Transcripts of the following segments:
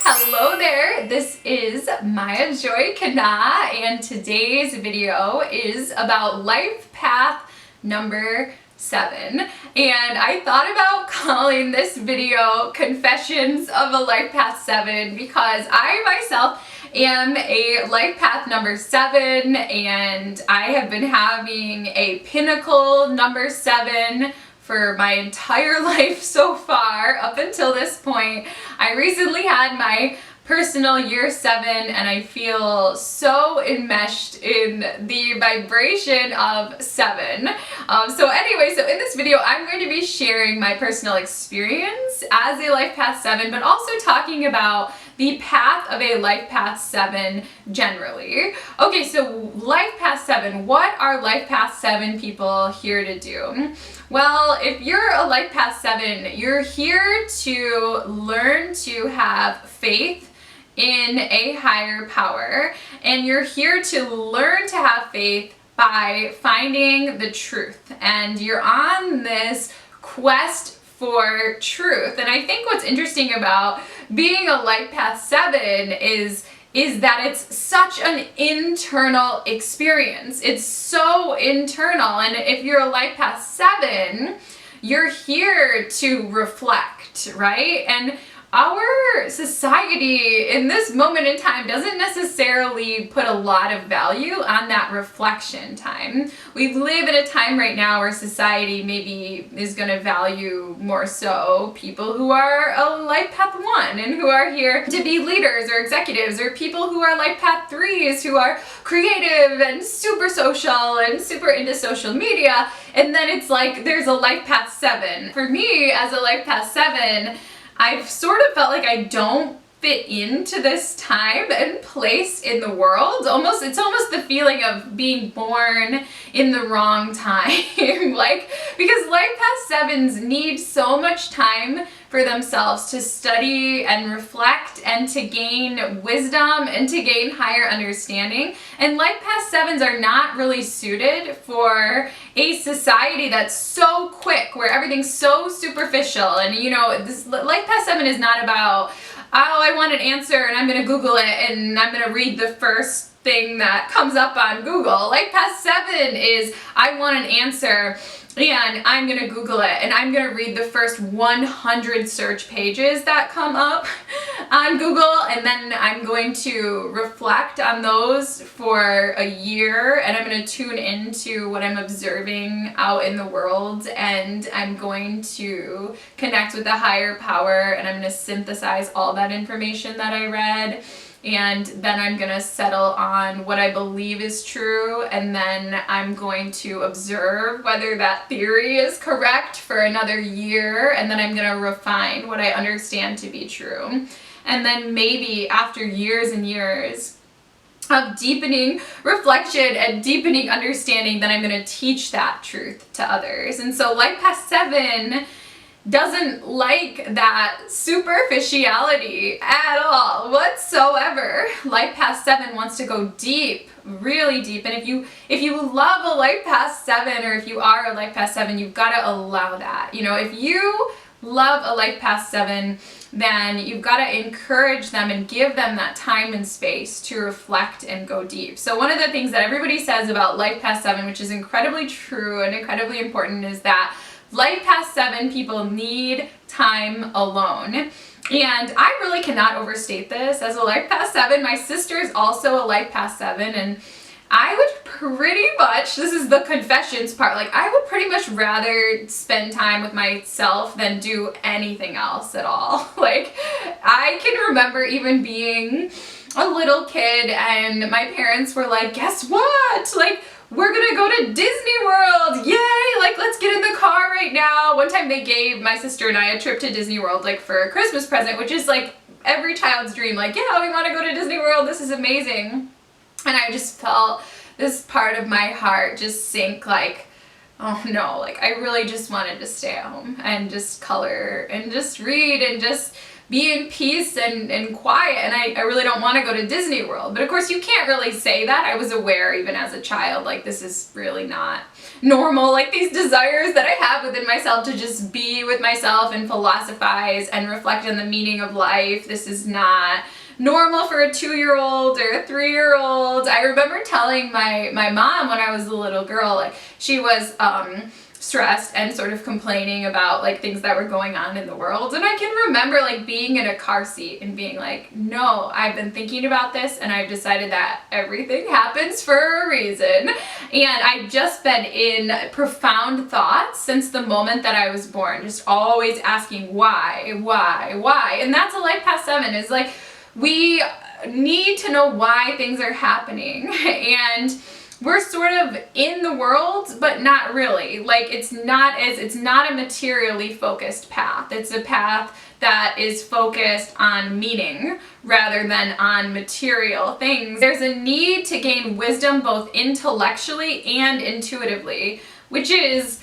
Hello there, this is Maya Joy Kana, and today's video is about life path number 7. And I thought about calling this video Confessions of a Life Path 7 because I myself am a life path number 7, and I have been having a pinnacle number 7 for my entire life so far up until this point. I recently had my personal year 7 and I feel so enmeshed in the vibration of 7. So in this video I'm going to be sharing my personal experience as a life path 7, but also talking about the path of a life path 7 generally. Okay, so life path 7, what are life path 7 people here to do? Well, if you're a life path 7, you're here to learn to have faith in a higher power, and you're here to learn to have faith by finding the truth, and you're on this quest for truth. And I think what's interesting about being a life path 7 is that it's such an internal experience. It's so internal, and if you're a life path 7, you're here to reflect, right? And our society in this moment in time doesn't necessarily put a lot of value on that reflection time. We live in a time right now where society maybe is going to value more so people who are a life path 1 and who are here to be leaders or executives, or people who are life path 3s who are creative and super social and super into social media. And then it's like there's a life path 7. For me, as a life path 7, I've sort of felt like I don't fit into this time and place in the world. It's almost the feeling of being born in the wrong time. Because life path 7s need so much time for themselves to study and reflect and to gain wisdom and to gain higher understanding. And life path 7s are not really suited for a society that's so quick, where everything's so superficial. And this life path 7 is not about, oh, I want an answer and I'm going to Google it and I'm going to read the first thing that comes up on Google. Life path 7 is, I want an answer and I'm going to Google it and I'm going to read the first 100 search pages that come up on Google, and then I'm going to reflect on those for a year, and I'm going to tune into what I'm observing out in the world, and I'm going to connect with a higher power, and I'm going to synthesize all that information that I read. And then I'm going to settle on what I believe is true, and then I'm going to observe whether that theory is correct for another year, and then I'm going to refine what I understand to be true. And then maybe after years and years of deepening reflection and deepening understanding, then I'm going to teach that truth to others. And so life path 7 doesn't like that superficiality at all whatsoever. Life path 7 wants to go deep, really deep. And if you love a life path 7, or if you are a life path 7, you've got to allow that. If you love a life path 7, then you've got to encourage them and give them that time and space to reflect and go deep. So one of the things that everybody says about life path 7, which is incredibly true and incredibly important, is that life path 7 people need time alone. And I really cannot overstate this. As a life path 7, my sister is also a life path 7, and I would pretty much, this is the confessions part, I would pretty much rather spend time with myself than do anything else at all. I can remember even being a little kid and my parents were like, guess what? We're gonna go to Disney World, yay! Let's get in the car right now. One time they gave my sister and I a trip to Disney World, for a Christmas present, which is every child's dream, yeah, we wanna go to Disney World, this is amazing. And I just felt this part of my heart just sink, oh no, I really just wanted to stay at home and just color and just read and just be in peace and quiet, and I really don't want to go to Disney World. But of course you can't really say that. I was aware even as a child, like, this is really not normal, like these desires that I have within myself to just be with myself and philosophize and reflect on the meaning of life. This is not normal for a 2-year-old or a 3-year-old. I remember telling my mom when I was a little girl, like, she was stressed and sort of complaining about like things that were going on in the world, and I can remember like being in a car seat and being like, no, I've been thinking about this and I've decided that everything happens for a reason. And I've just been in profound thoughts since the moment that I was born, just always asking why, and that's a life past 7, is like, we need to know why things are happening, and we're sort of in the world, but not really. Like, it's not a materially focused path. It's a path that is focused on meaning rather than on material things. There's a need to gain wisdom both intellectually and intuitively, which is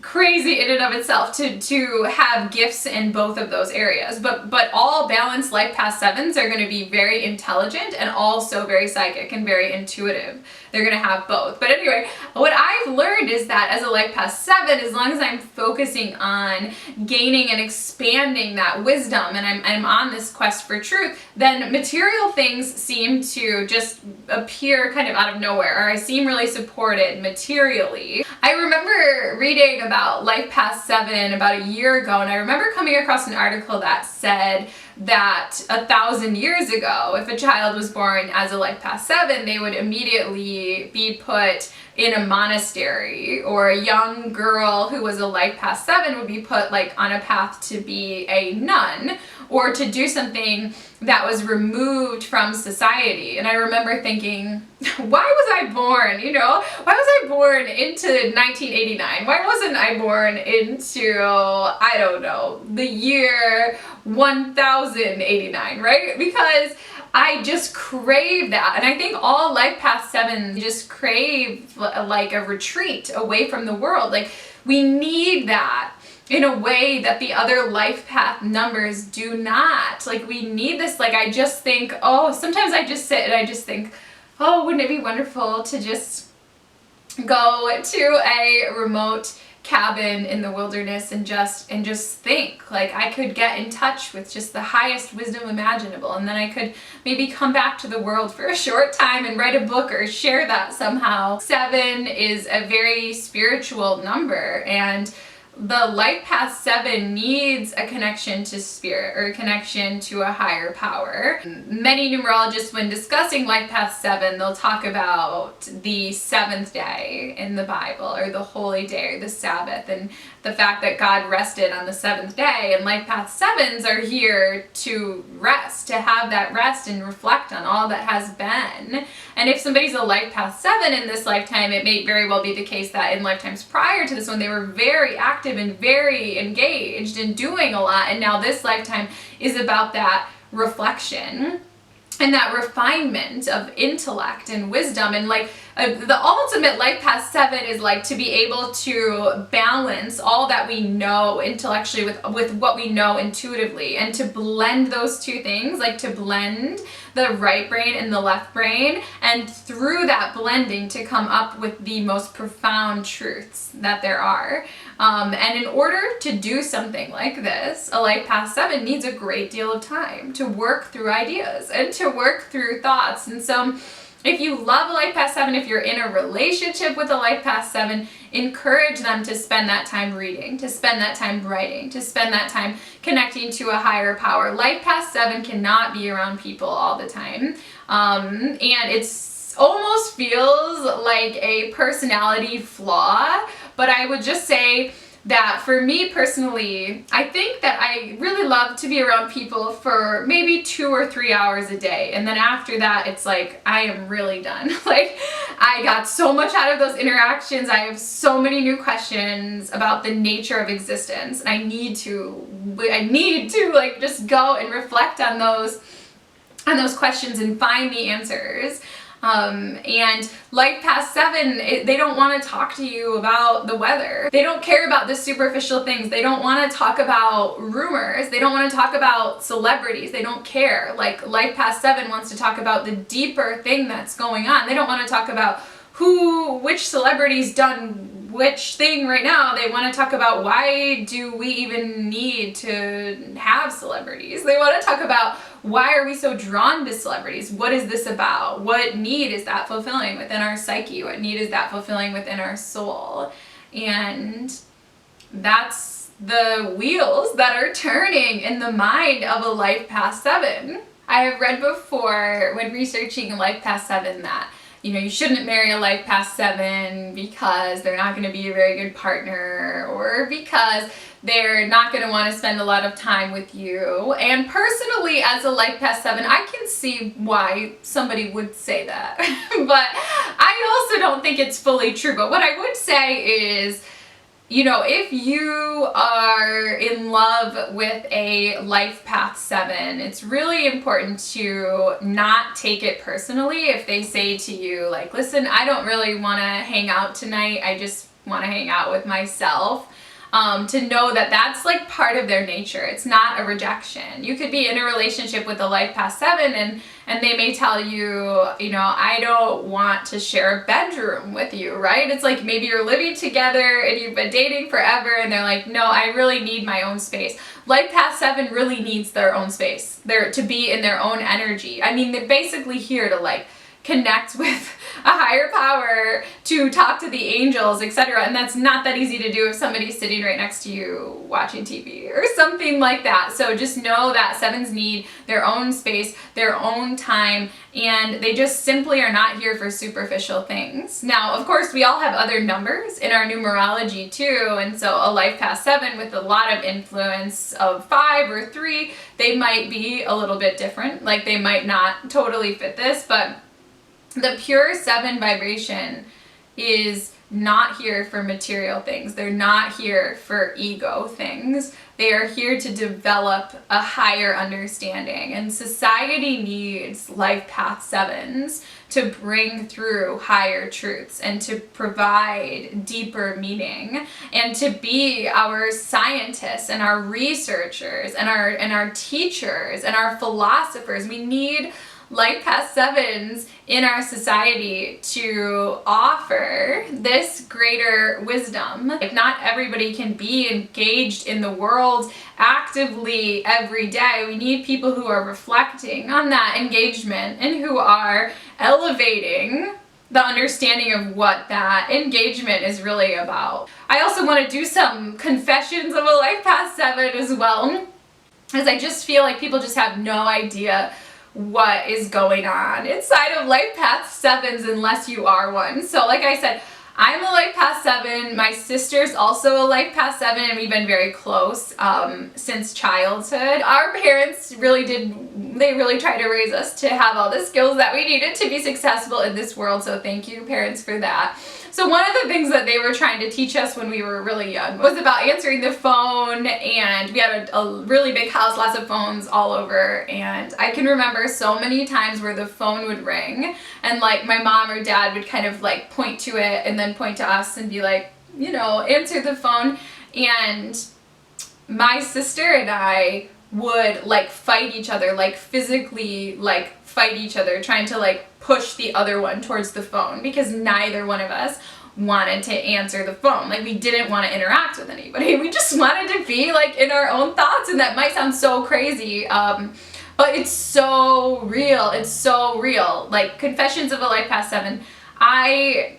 crazy in and of itself to have gifts in both of those areas, but all balanced life past 7s are going to be very intelligent and also very psychic and very intuitive. They're going to have both. But anyway, what I've learned is that as a life past 7, as long as I'm focusing on gaining and expanding that wisdom, and I'm on this quest for truth, then material things seem to just appear kind of out of nowhere, or I seem really supported materially. I remember reading about life past 7 about a year ago, and I remember coming across an article that said that 1,000 years ago, if a child was born as a life past 7, they would immediately be put in a monastery, or a young girl who was a life past 7 would be put like on a path to be a nun, or to do something that was removed from society. And I remember thinking, why was I born? You know, why was I born into 1989? Why wasn't I born into, I don't know, the year 1089, right? Because I just crave that. And I think all life past 7 just crave like a retreat away from the world. Like, we need that in a way that the other life path numbers do not. Like, we need this. Like, I just think, oh, sometimes I just sit and I just think, oh, wouldn't it be wonderful to just go to a remote cabin in the wilderness and just think, like, I could get in touch with just the highest wisdom imaginable, and then I could maybe come back to the world for a short time and write a book or share that somehow. 7 is a very spiritual number, and the life past 7 needs a connection to spirit, or a connection to a higher power. Many numerologists, when discussing life past 7, they'll talk about the 7th day in the Bible, or the holy day, or the Sabbath, and the fact that God rested on the 7th day. And life past 7s are here to rest, to have that rest and reflect on all that has been. And if somebody's a life past 7 in this lifetime, it may very well be the case that in lifetimes prior to this one, they were very active and very engaged and doing a lot, and now this lifetime is about that reflection and that refinement of intellect and wisdom. And like the ultimate life past 7 is like to be able to balance all that we know intellectually with what we know intuitively, and to blend those two things, like to blend the right brain and the left brain, and through that blending to come up with the most profound truths that there are. And in order to do something like this, a life past 7 needs a great deal of time to work through ideas and to work through thoughts. And so if you love a life past 7, if you're in a relationship with a life past 7, encourage them to spend that time reading, to spend that time writing, to spend that time connecting to a higher power. Life past 7 cannot be around people all the time. And it's almost feels like a personality flaw, but I would just say that for me personally, I think that I really love to be around people for maybe 2 or 3 hours a day. And then after that, it's like, I am really done. Like, I got so much out of those interactions. I have so many new questions about the nature of existence. And I need to like just go and reflect on those questions and find the answers. And life past 7, they don't want to talk to you about the weather. They don't care about the superficial things. They don't want to talk about rumors. They don't want to talk about celebrities. They don't care. Like life past 7 wants to talk about the deeper thing that's going on. They don't want to talk about which celebrity's done which thing right now. They want to talk about, why do we even need to have celebrities? They want to talk about, why are we so drawn to celebrities? What is this about? What need is that fulfilling within our psyche? What need is that fulfilling within our soul? And that's the wheels that are turning in the mind of a life past 7. I have read before, when researching life past 7, that you shouldn't marry a life past 7 because they're not going to be a very good partner, or because they're not going to want to spend a lot of time with you. And personally, as a life past 7, I can see why somebody would say that. But I also don't think it's fully true. But what I would say is, if you are in love with a life path 7, it's really important to not take it personally if they say to you, like, listen, I don't really want to hang out tonight. I just want to hang out with myself. To know that that's like part of their nature. It's not a rejection. You could be in a relationship with a life past 7 and they may tell you, I don't want to share a bedroom with you, right? It's like maybe you're living together and you've been dating forever and they're like, no, I really need my own space. Life past 7 really needs their own space. They're to be in their own energy. I mean, they're basically here to like connect with a higher power, to talk to the angels, etc. And that's not that easy to do if somebody's sitting right next to you watching TV or something like that. So just know that 7s need their own space, their own time, and they just simply are not here for superficial things. Now, of course, we all have other numbers in our numerology too, and so a life past 7 with a lot of influence of 5 or 3, they might be a little bit different. Like they might not totally fit this, but the pure 7 vibration is not here for material things. They're not here for ego things. They are here to develop a higher understanding. And society needs life path 7s to bring through higher truths and to provide deeper meaning and to be our scientists and our researchers and our teachers and our philosophers. We need life past 7s in our society to offer this greater wisdom. Like, not everybody can be engaged in the world actively every day. We need people who are reflecting on that engagement and who are elevating the understanding of what that engagement is really about. I also want to do some confessions of a life past 7 as well, because I just feel like people just have no idea what is going on inside of life path 7s unless you are one. So like I said, I'm a life path 7. My sister's also a life path 7, and we've been very close since childhood. Our parents really tried to raise us to have all the skills that we needed to be successful in this world, so thank you, parents, for that. So one of the things that they were trying to teach us when we were really young was about answering the phone, and we had a really big house, lots of phones all over, and I can remember so many times where the phone would ring and like my mom or dad would kind of like point to it and then point to us and be like, answer the phone. And my sister and I would like fight each other, like physically like fight each other, trying to like push the other one towards the phone, because neither one of us wanted to answer the phone. Like, we didn't want to interact with anybody. We just wanted to be like in our own thoughts, and that might sound so crazy, but it's so real. It's so real. Like, confessions of a life past 7. I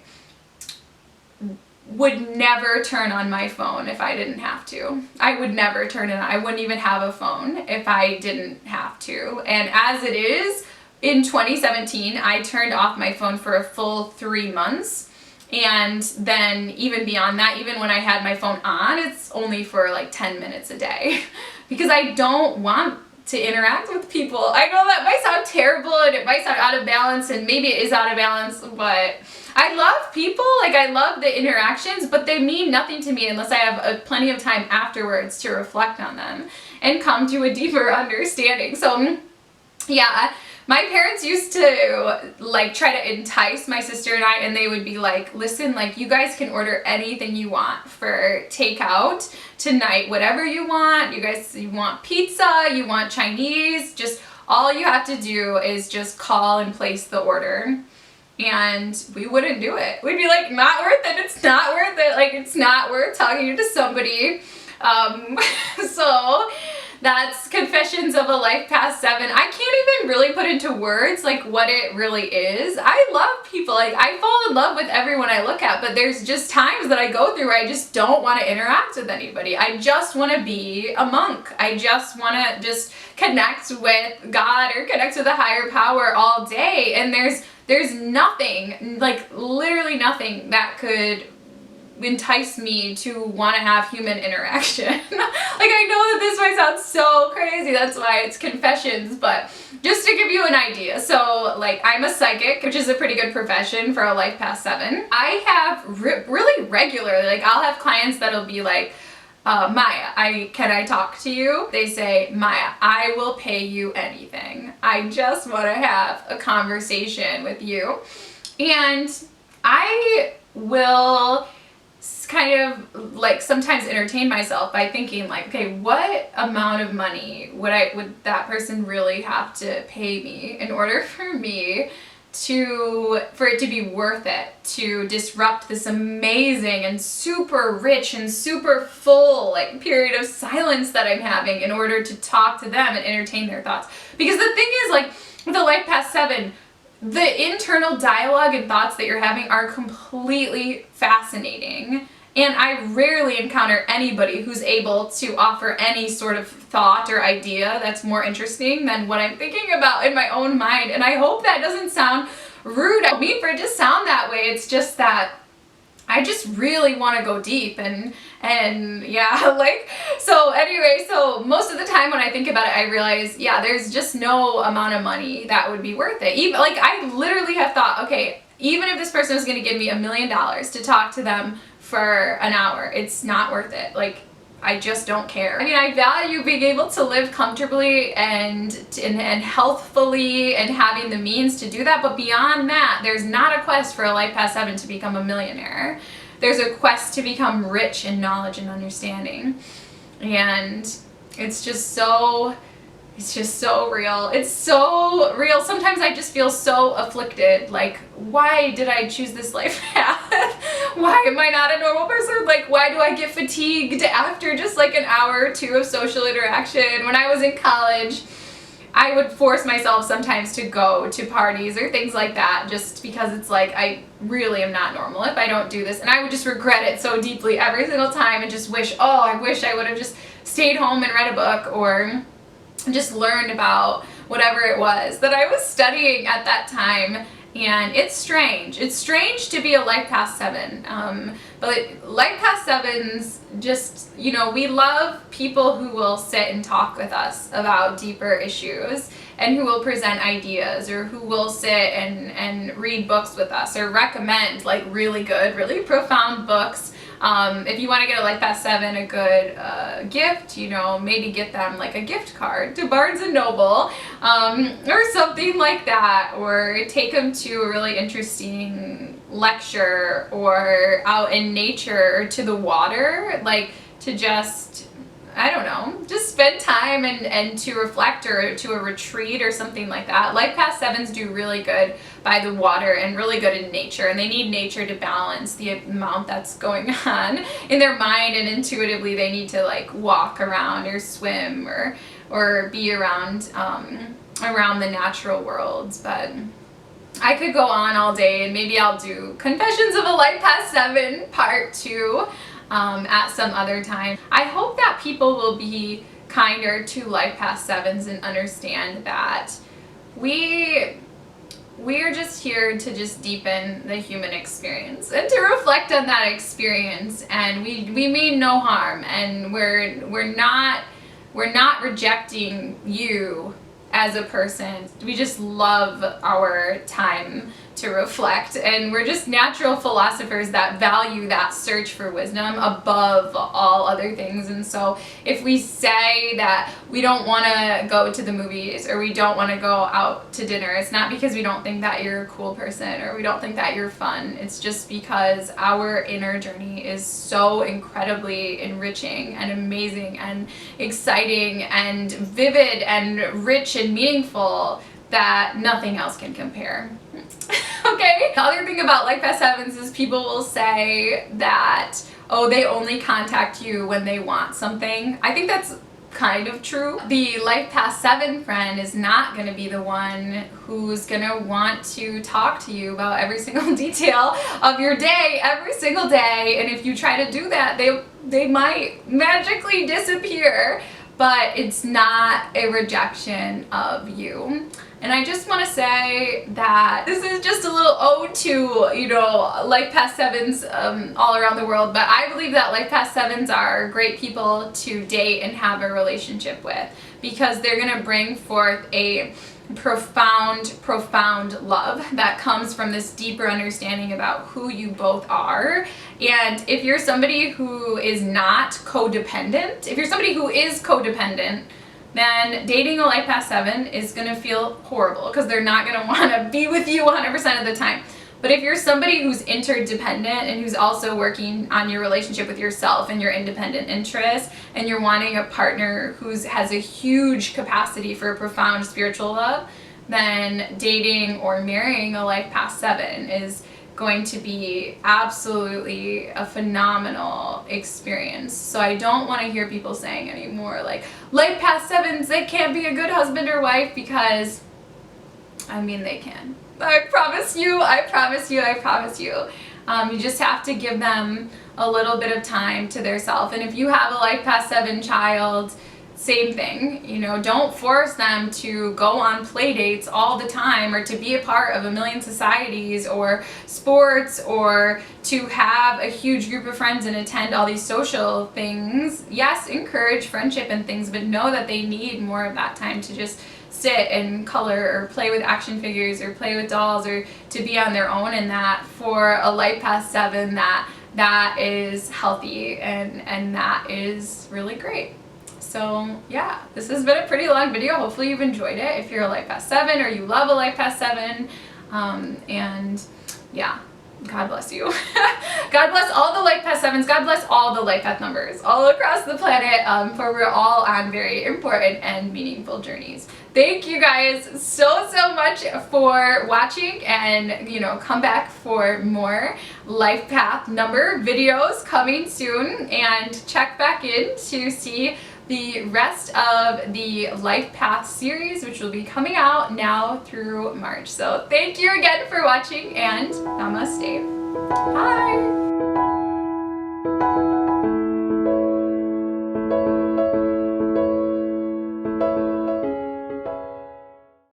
would never turn on my phone if I didn't have to. I would never turn it on. I wouldn't even have a phone if I didn't have to. And as it is, in 2017, I turned off my phone for a full 3 months. And then even beyond that, even when I had my phone on, it's only for like 10 minutes a day because I don't want to interact with people. I know that might sound terrible and it might sound out of balance, and maybe it is out of balance, but I love people. Like, I love the interactions, but they mean nothing to me unless I have plenty of time afterwards to reflect on them and come to a deeper understanding. So yeah, My parents used to like try to entice my sister and I, and they would be like, listen, like you guys can order anything you want for takeout tonight, whatever you want. You want pizza, you want Chinese, just all you have to do is just call and place the order. And we wouldn't do it. We'd be like, not worth it. It's not worth it. Like, it's not worth talking to somebody. So that's Confessions of a Life Past 7. I can't even really put into words like what it really is. I love people. Like, I fall in love with everyone I look at, but there's just times that I go through where I just don't want to interact with anybody. I just want to be a monk. I just want to just connect with God or connect with a higher power all day. And there's nothing, like literally nothing that could entice me to want to have human interaction. Like, I know that this might sound so crazy, that's why it's Confessions, but just to give you an idea. So like, I'm a psychic, which is a pretty good profession for a life past 7. I have really regularly, like I'll have clients that'll be like, Maya, can I talk to you? They say, Maya, I will pay you anything. I just want to have a conversation with you. And I will kind of like sometimes entertain myself by thinking like, okay, what amount of money would that person really have to pay me in order for it to be worth it to disrupt this amazing and super rich and super full like period of silence that I'm having in order to talk to them and entertain their thoughts. Because the thing is, like with the life past 7, the internal dialogue and thoughts that you're having are completely fascinating. And I rarely encounter anybody who's able to offer any sort of thought or idea that's more interesting than what I'm thinking about in my own mind. And I hope that doesn't sound rude. I don't mean for it to sound that way. It's just that I just really want to go deep and yeah, like, so anyway, so most of the time when I think about it, I realize, yeah, there's just no amount of money that would be worth it. Even like, I literally have thought, okay, even if this person was going to give me $1 million to talk to them for an hour, it's not worth it. Like, I just don't care. I mean, I value being able to live comfortably and healthfully and having the means to do that, but beyond that, there's not a quest for a life past 7 to become a millionaire. There's a quest to become rich in knowledge and understanding. And it's just so real. It's so real. Sometimes I just feel so afflicted. Like, why did I choose this life path? Why am I not a normal person? Like, why do I get fatigued after just like an hour or two of social interaction? When I was in college, I would force myself sometimes to go to parties or things like that just because it's like, I really am not normal if I don't do this. And I would just regret it so deeply every single time and just wish, oh, I wish I would have just stayed home and read a book or just learned about whatever it was that I was studying at that time. And it's strange. It's strange to be a life past 7. But life past 7s just, you know, we love people who will sit and talk with us about deeper issues and who will present ideas or who will sit and read books with us or recommend like really good, really profound books. If you want to get a life past 7 a good gift, you know, maybe get them like a gift card to Barnes & Noble or something like that, or take them to a really interesting lecture or out in nature or to the water, like to just, I don't know, just spend time and to reflect or to a retreat or something like that. Life past 7s do really good by the water and really good in nature, and they need nature to balance the amount that's going on in their mind, and intuitively they need to like walk around or swim or be around the natural worlds. But I could go on all day, and maybe I'll do Confessions of a Life Past 7 Part 2 at some other time. I hope that people will be kinder to life past 7s and understand that we are just here to just deepen the human experience and to reflect on that experience, and we mean no harm, and we're not rejecting you as a person. We just love our time to reflect, and we're just natural philosophers that value that search for wisdom above all other things. And so if we say that we don't want to go to the movies or we don't want to go out to dinner, it's not because we don't think that you're a cool person or we don't think that you're fun. It's just because our inner journey is so incredibly enriching and amazing and exciting and vivid and rich and meaningful that nothing else can compare. Okay? The other thing about Life Path 7s is people will say that, oh, they only contact you when they want something. I think that's kind of true. The Life Path 7 friend is not going to be the one who's going to want to talk to you about every single detail of your day every single day. And if you try to do that, they might magically disappear, but it's not a rejection of you. And I just want to say that this is just a little ode to, you know, Life Path 7s all around the world, but I believe that Life Path 7s are great people to date and have a relationship with, because they're going to bring forth a profound love that comes from this deeper understanding about who you both are. And if you're somebody who is not codependent, if you're somebody who is codependent, then dating a Life Path 7 is going to feel horrible because they're not going to want to be with you 100% of the time. But if you're somebody who's interdependent and who's also working on your relationship with yourself and your independent interests, and you're wanting a partner who has a huge capacity for profound spiritual love, then dating or marrying a Life Path 7 is going to be absolutely a phenomenal experience. So I don't want to hear people saying anymore like, Life Path 7s, they can't be a good husband or wife, because I mean, they can. I promise you, I promise you, I promise you. You just have to give them a little bit of time to their self. And if you have a Life Path 7 child, same thing, you know, don't force them to go on play dates all the time or to be a part of a million societies or sports or to have a huge group of friends and attend all these social things. Yes, encourage friendship and things, but know that they need more of that time to just sit and color or play with action figures or play with dolls or to be on their own. And that for a Life Path 7, that is healthy and that is really great. So yeah, this has been a pretty long video. Hopefully you've enjoyed it if you're a Life Path 7 or you love a Life Path 7. And yeah, God bless you. God bless all the Life Path 7s. God bless all the Life Path numbers all across the planet, for we're all on very important and meaningful journeys. Thank you guys so much for watching, and you know, come back for more Life Path number videos coming soon, and check back in to see the rest of the Life Path series, which will be coming out now through March. So thank you again for watching, and namaste. Bye.